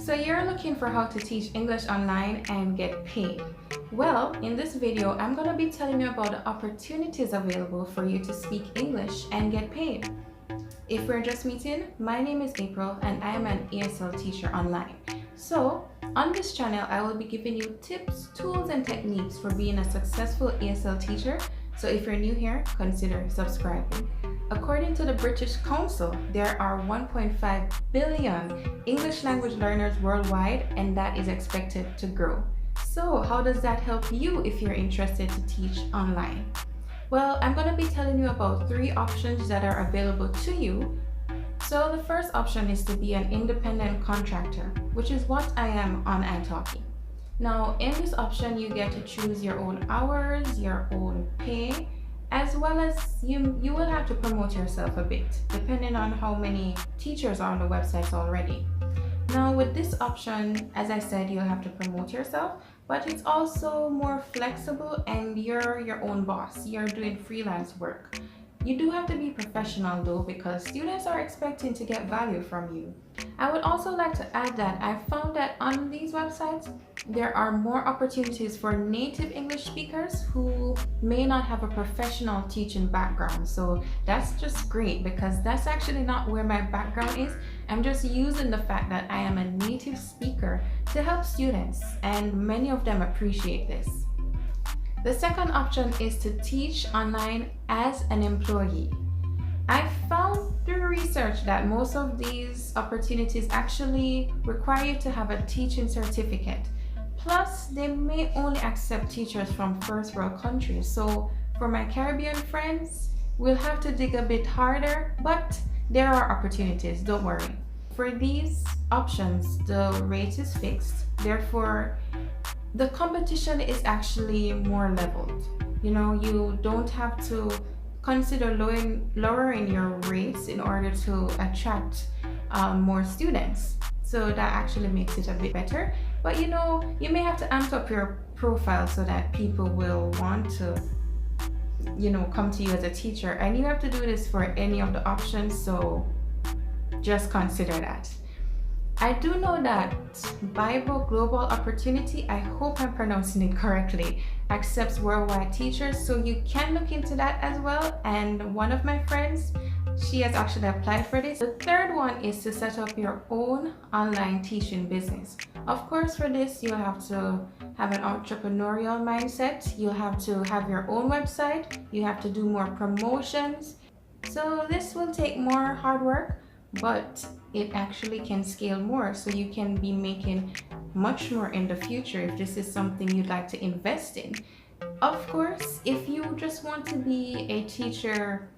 So you're looking for how to teach English online and get paid. Well, in this video, I'm going to be telling you about the opportunities available for you to speak English and get paid. If we're just meeting, my name is April and I am an ESL teacher online. So on this channel, I will be giving you tips, tools, and techniques for being a successful ESL teacher. So if you're new here, consider subscribing. According to the British Council, there are 1.5 billion English language learners worldwide, and that is expected to grow. So how does that help you if you're interested to teach online? Well, I'm going to be telling you about 3 options that are available to you. So the first option is to be an independent contractor, which is what I am on italki. Now, in this option, you get to choose your own hours, your own pay, as well as you will have to promote yourself a bit, depending on how many teachers are on the websites already. Now, with this option, as I said, you'll have to promote yourself, but it's also more flexible and you're your own boss. You're doing freelance work. You do have to be professional though, because students are expecting to get value from you. I would also like to add that I found that on these websites, there are more opportunities for native English speakers who may not have a professional teaching background. So that's just great, because that's actually not where my background is. I'm just using the fact that I am a native speaker to help students, and many of them appreciate this. The second option is to teach online as an employee. I found through research that most of these opportunities actually require you to have a teaching certificate. Plus, they may only accept teachers from first world countries. So for my Caribbean friends, we'll have to dig a bit harder, but there are opportunities, don't worry. For these options, the rate is fixed. Therefore, the competition is actually more leveled. You don't have to consider lowering your rates in order to attract more students. So that actually makes it a bit better. But you may have to amp up your profile so that people will want to come to you as a teacher, and you have to do this for any of the options, so just consider that. I do know that Bible Global Opportunity, I hope I'm pronouncing it correctly, accepts worldwide teachers, so you can look into that as well. And one of my friends, she has actually applied for this. The third one is to set up your own online teaching business. Of course, for this, you'll have to have an entrepreneurial mindset. You'll have to have your own website. You have to do more promotions. So this will take more hard work, but it actually can scale more, so you can be making much more in the future if this is something you'd like to invest in. Of course, if you just want to be a teacher,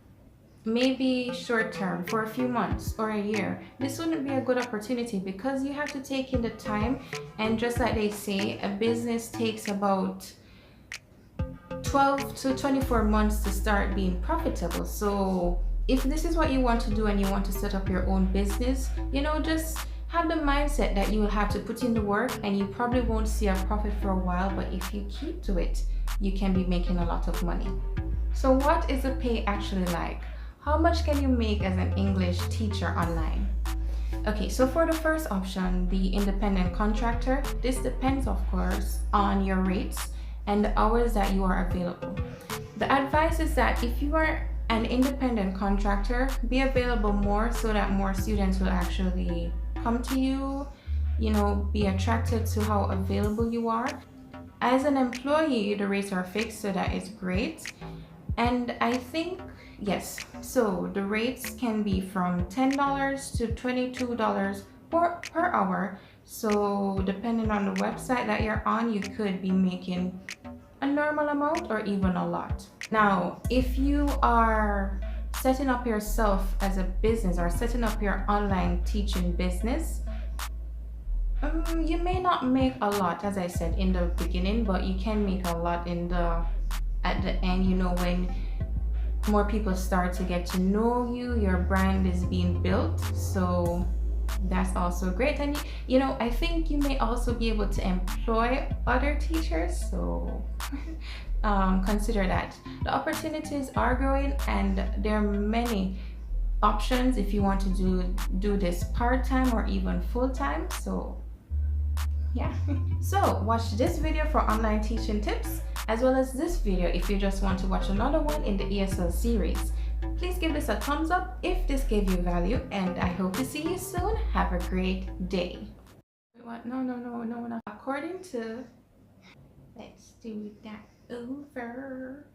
maybe short term for a few months or a year, this wouldn't be a good opportunity, because you have to take in the time, and just like they say, a business takes about 12 to 24 months to start being profitable. So if this is what you want to do and you want to set up your own business, just have the mindset that you will have to put in the work and you probably won't see a profit for a while, but if you keep to it, you can be making a lot of money. So what is the pay actually like? How much can you make as an English teacher online? Okay, so for the first option, the independent contractor, this depends of course on your rates and the hours that you are available. The advice is that if you are an independent contractor, be available more so that more students will actually come to you, be attracted to how available you are. As an employee, the rates are fixed, so that is great. And I think, yes, so the rates can be from $10 to $22 per hour. So depending on the website that you're on, you could be making a normal amount or even a lot. Now, if you are setting up yourself as a business or setting up your online teaching business, you may not make a lot, as I said in the beginning, but you can make a lot at the end, when more people start to get to know you, your brand is being built. So that's also great. And I think you may also be able to employ other teachers, so consider that. The opportunities are growing, and there are many options if you want to do this part-time or even full-time. So Yeah. So watch this video for online teaching tips, as well as this video if you just want to watch another one in the ESL series. Please give this a thumbs up if this gave you value, and I hope to see you soon. Have a great day. What? No, no, no, no, no. According to, let's do that over.